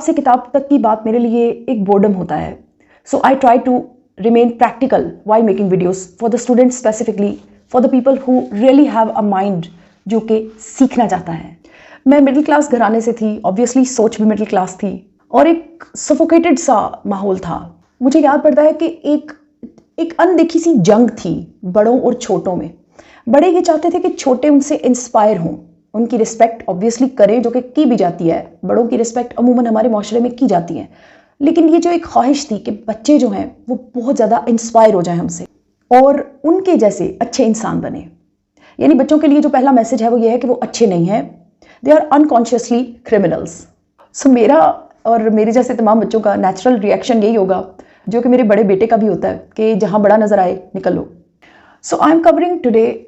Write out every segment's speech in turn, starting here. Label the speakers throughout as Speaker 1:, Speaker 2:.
Speaker 1: से किताब तक की बात मेरे लिए एक बोर्डम होता है. So I try to remain practical while making videos for the students, specifically for the people who really have a mind जो कि सीखना चाहता है. मैं मिडिल क्लास घराने से थी, ऑब्वियसली सोच भी मिडिल क्लास थी और एक सफोकेटेड सा माहौल था. मुझे याद पड़ता है कि एक अनदेखी सी जंग थी बड़ों और छोटों में. बड़े ये चाहते थे कि छोटे उनसे इंस्पायर हों, उनकी रिस्पेक्ट ऑब्वियसली करें, जो कि की भी जाती है. बड़ों की रिस्पेक्ट अमूमन हमारे माशरे में की जाती है, लेकिन ये जो एक ख्वाहिश थी कि बच्चे जो हैं वो बहुत ज़्यादा इंस्पायर हो जाएं हमसे और उनके जैसे अच्छे इंसान बने. यानी बच्चों के लिए जो पहला मैसेज है वो ये है कि वो अच्छे नहीं हैं, दे आर अनकॉन्शियसली क्रिमिनल्स. सो मेरा और मेरे जैसे तमाम बच्चों का नेचुरल रिएक्शन यही होगा, जो कि मेरे बड़े बेटे का भी होता है, कि जहाँ बड़ा नजर आए निकल लो. So I am covering today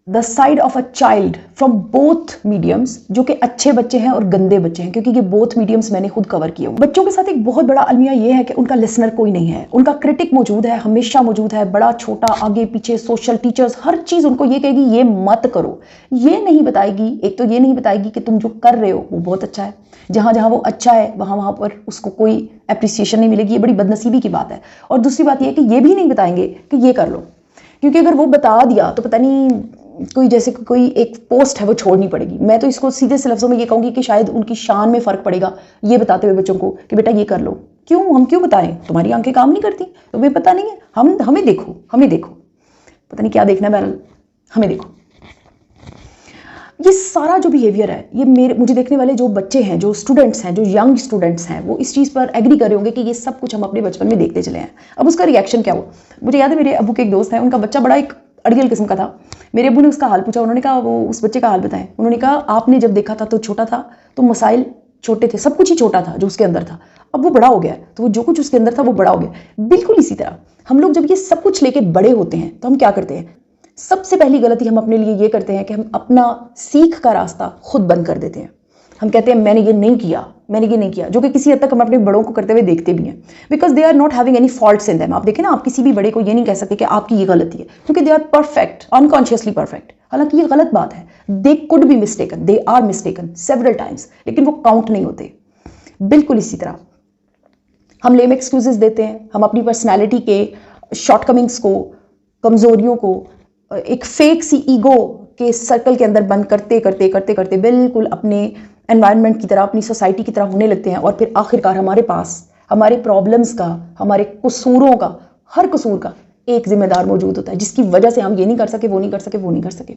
Speaker 1: the side of a child from both mediums, जो कि अच्छे बच्चे हैं और गंदे बच्चे हैं, क्योंकि ये बोथ मीडियम्स मैंने खुद कवर किए हुए. बच्चों के साथ एक बहुत बड़ा अलमिया ये है कि उनका लिसनर कोई नहीं है, उनका क्रिटिक मौजूद है, हमेशा मौजूद है. बड़ा छोटा, आगे पीछे, सोशल, टीचर्स, हर चीज़ उनको ये कहेगी ये मत करो. ये नहीं बताएगी, एक तो ये नहीं बताएगी कि तुम जो कर रहे हो वो बहुत अच्छा है. जहाँ जहाँ वो अच्छा है वहाँ पर उसको कोई अप्रिसिएशन नहीं मिलेगी. ये बड़ी बदनसीबी की बात है. और दूसरी बात ये है कि ये भी नहीं बताएंगे कि ये कर लो, क्योंकि अगर वो बता दिया तो पता नहीं कोई जैसे कोई एक पोस्ट है वो छोड़नी पड़ेगी. मैं तो इसको सीधे से लफ्ज़ों में ये कहूँगी कि शायद उनकी शान में फ़र्क पड़ेगा ये बताते हुए बच्चों को कि बेटा ये कर लो. क्यों, हम क्यों बताएं? तुम्हारी आंखें काम नहीं करती, तुम्हें पता नहीं है. हमें देखो, पता नहीं क्या देखना है, बहरहाल हमें देखो. ये सारा जो बिहेवियर है, ये मुझे देखने वाले जो बच्चे हैं, जो स्टूडेंट्स हैं, जो यंग स्टूडेंट्स हैं, वो इस चीज़ पर एग्री कर रहे होंगे कि ये सब कुछ हम अपने बचपन में देखते चले हैं. अब उसका रिएक्शन क्या हुआ? मुझे याद है मेरे अबू के एक दोस्त हैं, उनका बच्चा बड़ा एक अड़ियल किस्म का था. मेरे अबू ने उसका हाल पूछा, उन्होंने कहा वो उस बच्चे का हाल बताएं. उन्होंने कहा आपने जब देखा था तो छोटा था, तो मसाइल छोटे थे, सब कुछ ही छोटा था जो उसके अंदर था. अब वो बड़ा हो गया, तो वो जो कुछ उसके अंदर था वो बड़ा हो गया. बिल्कुल इसी तरह हम लोग जब ये सब कुछ लेके बड़े होते हैं तो हम क्या करते हैं? सबसे पहली गलती हम अपने लिए ये करते हैं कि हम अपना सीख का रास्ता खुद बंद कर देते हैं. हम कहते हैं मैंने ये नहीं किया, जो कि किसी हद तक हम अपने बड़ों को करते हुए देखते भी हैं, because they are not having any faults in them. आप देखें ना, आप किसी भी बड़े को ये नहीं कह सकते कि आपकी ये गलती है, क्योंकि they are perfect, unconsciously perfect. हालांकि ये गलत बात है. They could be mistaken, they are mistaken several times, लेकिन वो काउंट नहीं होते. बिल्कुल इसी तरह हम लेम एक्सक्यूजेस देते हैं. हम अपनी पर्सनैलिटी के शॉर्टकमिंग्स को, कमजोरियों को एक फेक सी ईगो के सर्कल के अंदर बंद करते बिल्कुल अपने एनवायरनमेंट की तरह, अपनी सोसाइटी की तरह होने लगते हैं. और फिर आखिरकार हमारे पास हमारे प्रॉब्लम्स का, हमारे कसूरों का, हर कसूर का एक जिम्मेदार मौजूद होता है, जिसकी वजह से हम ये नहीं कर सके.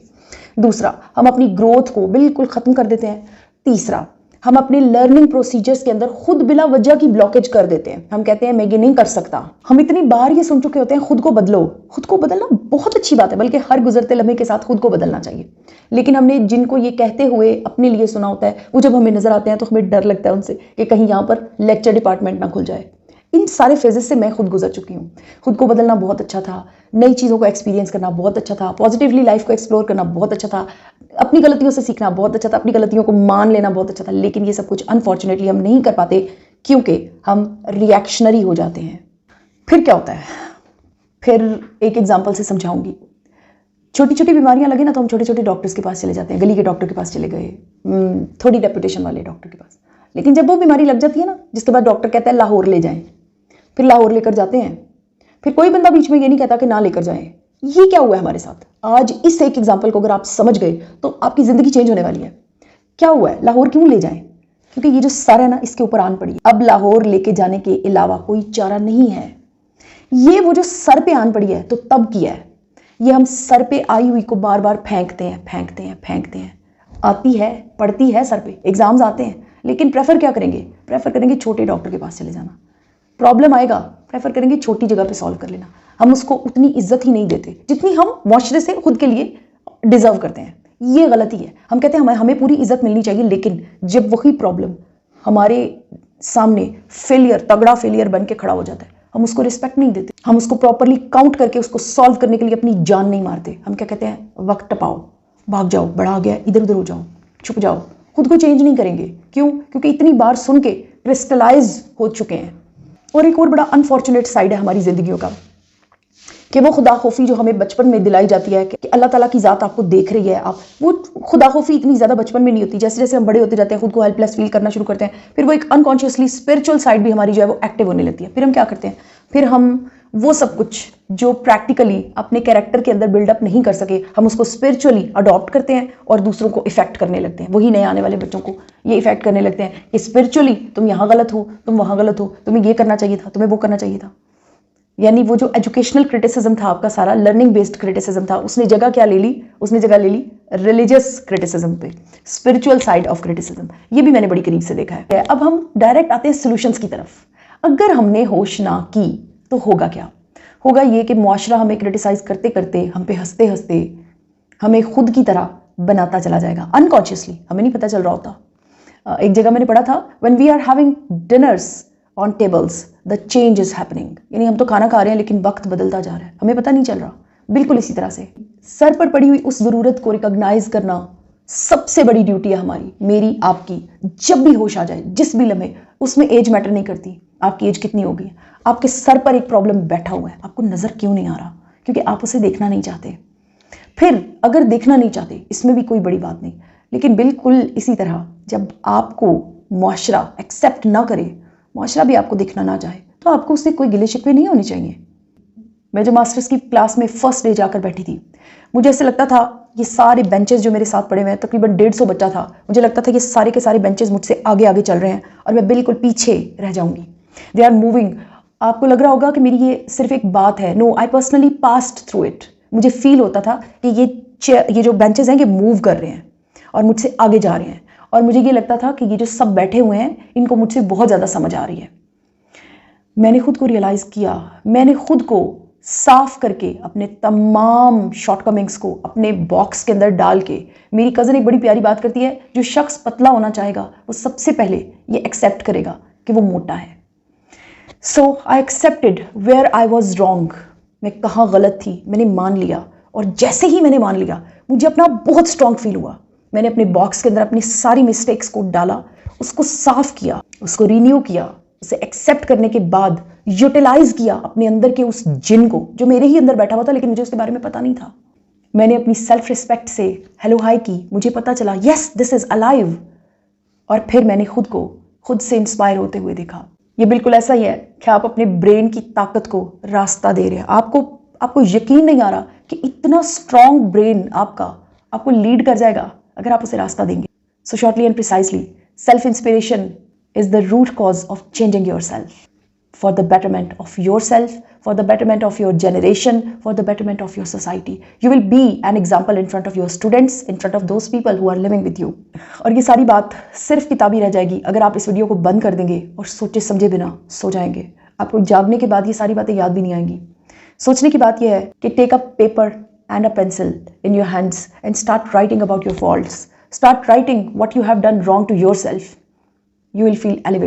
Speaker 1: दूसरा, हम अपनी ग्रोथ को बिल्कुल ख़त्म कर देते हैं. तीसरा, हम अपने लर्निंग प्रोसीजर्स के अंदर खुद बिला वजह की ब्लॉकेज कर देते हैं. हम कहते हैं मैं ये नहीं कर सकता. हम इतनी बार ये सुन चुके होते हैं खुद को बदलो. खुद को बदलना बहुत अच्छी बात है, बल्कि हर गुजरते लम्हे के साथ खुद को बदलना चाहिए. लेकिन हमने जिनको ये कहते हुए अपने लिए सुना होता है, वो जब हमें नजर आते हैं तो हमें डर लगता है उनसे कि कहीं यहाँ पर लेक्चर डिपार्टमेंट ना खुल जाए. इन सारे फेजेस से मैं खुद गुजर चुकी हूँ. खुद को बदलना बहुत अच्छा था, नई चीज़ों को एक्सपीरियंस करना बहुत अच्छा था, पॉजिटिवली लाइफ को एक्सप्लोर करना बहुत अच्छा था, अपनी गलतियों से सीखना बहुत अच्छा था, अपनी गलतियों को मान लेना बहुत अच्छा था. लेकिन ये सब कुछ अनफॉर्चुनेटली हम नहीं कर पाते, क्योंकि हम रिएक्शनरी हो जाते हैं. फिर क्या होता है? फिर एक एग्जाम्पल से समझाऊंगी. छोटी छोटी बीमारियां लगे ना तो हम छोटे छोटे डॉक्टर्स के पास चले जाते हैं. गली के डॉक्टर के पास चले गए, थोड़ी रेपुटेशन वाले डॉक्टर के पास. लेकिन जब वो बीमारी लग जाती है ना, जिसके बाद डॉक्टर कहता है लाहौर ले जाएं, फिर लाहौर लेकर जाते हैं. फिर कोई बंदा बीच में ये नहीं कहता कि ना लेकर जाएं. ये क्या हुआ है हमारे साथ? आज इस एक एग्जाम्पल को अगर आप समझ गए तो आपकी जिंदगी चेंज होने वाली है. क्या हुआ है? लाहौर क्यों ले जाएं? क्योंकि ये जो सर है ना, इसके ऊपर आन पड़ी. अब लाहौर लेके जाने के अलावा कोई चारा नहीं है. ये वो जो सर पे आन पड़ी है तो तब किया है. ये हम सर पे आई हुई को बार बार फेंकते हैं. आती है, पड़ती है सर पे, एग्जाम्स आते हैं, लेकिन प्रेफर क्या करेंगे? प्रेफर करेंगे छोटे डॉक्टर के पास चले जाना. प्रॉब्लम आएगा, प्रेफर करेंगे छोटी जगह पे सॉल्व कर लेना. हम उसको उतनी इज्जत ही नहीं देते जितनी हम माशरे से खुद के लिए डिजर्व करते हैं. ये गलती है. हम कहते हैं हमें पूरी इज्जत मिलनी चाहिए, लेकिन जब वही प्रॉब्लम हमारे सामने फेलियर, तगड़ा फेलियर बन के खड़ा हो जाता है, हम उसको रिस्पेक्ट नहीं देते. हम उसको प्रॉपरली काउंट करके उसको सॉल्व करने के लिए अपनी जान नहीं मारते. हम क्या कहते हैं? वक्त टपाओ, भाग जाओ, बड़ा आ गया, इधर उधर हो जाओ, छुप जाओ. खुद को चेंज नहीं करेंगे. क्यों? क्योंकि इतनी बार सुन के क्रिस्टलाइज हो चुके हैं. और एक और बड़ा अनफॉर्चुनेट साइड है हमारी जिंदगियों का कि वो खुदा खौफी जो हमें बचपन में दिलाई जाती है कि अल्लाह ताला की ज़ात आपको देख रही है, आप वो खुदा खौफी इतनी ज़्यादा बचपन में नहीं होती। जैसे जैसे हम बड़े होते जाते हैं, खुद को हेल्पलेस फील करना शुरू करते हैं, फिर वो एक अनकॉन्शियसली स्पिरिचुअल साइड भी हमारी जो है वो एक्टिव होने लगती है। फिर हम क्या करते हैं, फिर हम वो सब कुछ जो प्रैक्टिकली अपने कैरेक्टर के अंदर बिल्डअप नहीं कर सके, हम उसको स्पिरिचुअली अडॉप्ट करते हैं और दूसरों को इफेक्ट करने लगते हैं। वही नए आने वाले बच्चों को ये इफेक्ट करने लगते हैं कि स्पिरिचुअली तुम यहाँ गलत हो, तुम वहाँ गलत हो, तुम्हें ये करना चाहिए था, तुम्हें वो करना चाहिए था। यानी वो जो एजुकेशनल क्रिटिसिज्म था आपका सारा, लर्निंग बेस्ड क्रिटिसिज्म था, उसने जगह क्या ले ली? उसने जगह ले ली रिलीजियस क्रिटिसिज्म पे, स्पिरिचुअल साइड ऑफ क्रिटिसिज्म। ये भी मैंने बड़ी करीब से देखा है। अब हम डायरेक्ट आते हैं सॉल्यूशंस की तरफ। अगर हमने होश ना की तो होगा क्या? होगा ये कि मुआशरा हमें क्रिटिसाइज करते करते, हम पे हंसते हंसते हमें खुद की तरह बनाता चला जाएगा, अनकॉन्शियसली, हमें नहीं पता चल रहा होता। एक जगह मैंने पढ़ा था, when we are having dinners on tables the change is happening. यानी हम तो खाना खा रहे हैं लेकिन वक्त बदलता जा रहा है, हमें पता नहीं चल रहा। बिल्कुल इसी तरह से सर पर पड़ी हुई उस ज़रूरत को रिकॉग्नाइज करना सबसे बड़ी ड्यूटी है हमारी, मेरी, आपकी। जब भी होश आ जाए, जिस भी लम्हे, उसमें एज मैटर नहीं करती, आपकी एज कितनी होगी, आपके सर पर एक प्रॉब्लम बैठा हुआ है, आपको नज़र क्यों नहीं आ रहा? क्योंकि आप उसे देखना नहीं चाहते। फिर अगर देखना नहीं चाहते, इसमें भी कोई बड़ी बात नहीं, लेकिन बिल्कुल इसी तरह जब आपको मुआशरा एक्सेप्ट ना करे, मुआशरा भी आपको देखना ना चाहे, तो आपको उससे कोई गिले शिकवे नहीं होने चाहिए। मैं जब मास्टर्स की क्लास में फर्स्ट डे जाकर बैठी थी, मुझे ऐसे लगता था ये सारे बेंचेस जो मेरे साथ पड़े हुए हैं, तकरीबन 150 बच्चा था, मुझे लगता था ये सारे के सारे बेंचेस मुझसे आगे आगे चल रहे हैं और मैं बिल्कुल पीछे रह जाऊंगी। They are moving. आपको लग रहा होगा कि मेरी ये सिर्फ एक बात है। No, I personally passed through it. मुझे फील होता था कि ये जो बेंचेस हैं ये मूव कर रहे हैं और मुझसे आगे जा रहे हैं, और मुझे ये लगता था कि ये जो सब बैठे हुए हैं इनको मुझसे बहुत ज़्यादा समझ आ रही है। मैंने खुद को रियलाइज़ किया, मैंने खुद को साफ करके अपने तमाम शॉर्टकमिंग्स को अपने बॉक्स के अंदर डाल के, मेरी कज़न एक बड़ी प्यारी बात करती है, जो शख्स पतला होना चाहेगा वो सबसे पहले ये एक्सेप्ट करेगा कि वो मोटा है। So I accepted where I was wrong. मैं कहाँ गलत थी, मैंने मान लिया, और जैसे ही मैंने मान लिया मुझे अपना बहुत स्ट्रांग फील हुआ। मैंने अपने बॉक्स के अंदर अपनी सारी मिस्टेक्स को डाला, उसको साफ किया, उसको रिन्यू किया, उसे एक्सेप्ट करने के बाद यूटिलाइज किया अपने अंदर के उस जिन को जो मेरे ही अंदर बैठा हुआ था, लेकिन मुझे उसके बारे में पता नहीं था। मैंने अपनी सेल्फ रिस्पेक्ट से हेलो हाई की, मुझे पता चला यस दिस इज अलाइव, और फिर मैंने खुद को खुद से इंस्पायर होते हुए देखा। ये बिल्कुल ऐसा ही है कि आप अपने ब्रेन की ताकत को रास्ता दे रहे हैं। आपको यकीन नहीं आ रहा कि इतना स्ट्रॉन्ग ब्रेन आपको लीड कर जाएगा अगर आप उसे रास्ता देंगे। So shortly and precisely, self inspiration is the root cause of changing yourself for the betterment of yourself, for the betterment of your generation, for the betterment of your society. You will be an example in front of your students, in front of those people who are living with you. और ये सारी बात सिर्फ किताबी रह जाएगी अगर आप इस वीडियो को बंद कर देंगे और सोचे समझे बिना सो जाएंगे। आपको जागने के बाद ये सारी बातें याद भी नहीं आएंगी। सोचने की बात यह है कि take a paper and a pencil in your hands and start writing about your faults. Start writing what you have done wrong to yourself. You will feel elevated.